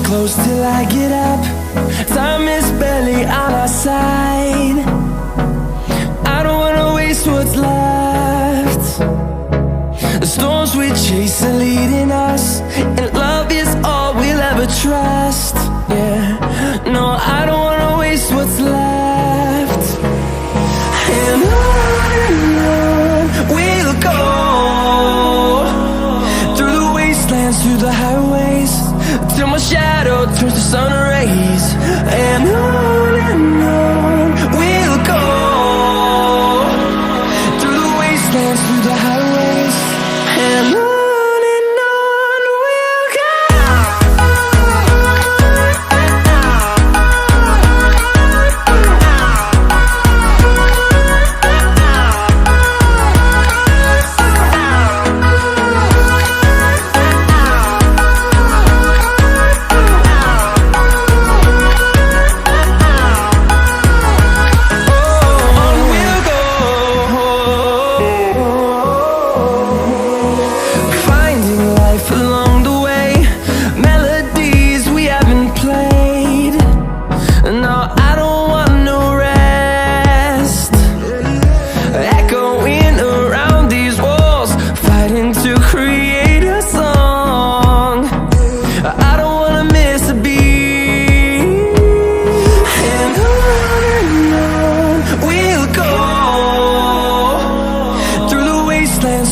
close till I get up. Time is barely on our side. I don't wanna waste what's left. The storms we chase are leading us, and love is all we'll ever trust. Yeah, no, I don't wanna waste what's left. And on we'll go, through the wastelands, through the highways, till my shadow turns to sun rays. And on we'll go, through the wastelands, through the highways, and on we'll go.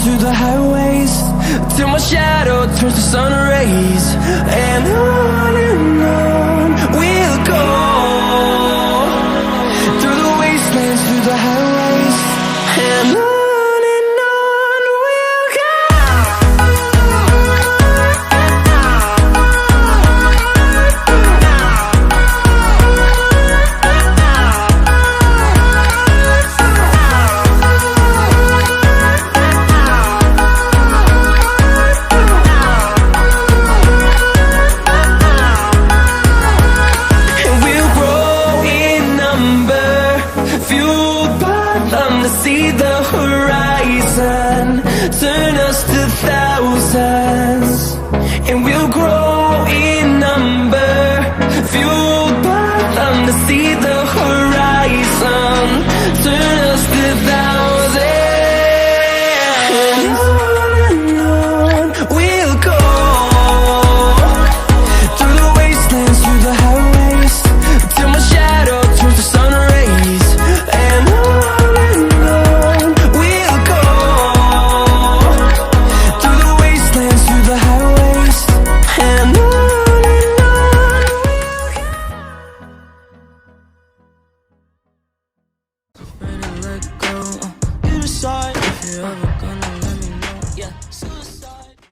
Through the highways, till my shadow turns to sun rays. And on we'll go, through the wastelands, through the highways, and on we'll go. See the horizon, turn us to thousands, and we'll grow in number, fueled by them. To see the horizon, turn us to thousands, and on we'll go, through the wastelands, through the highways, till my shadow turns to sun rays. And we'll go, through the wastelands, through the you ever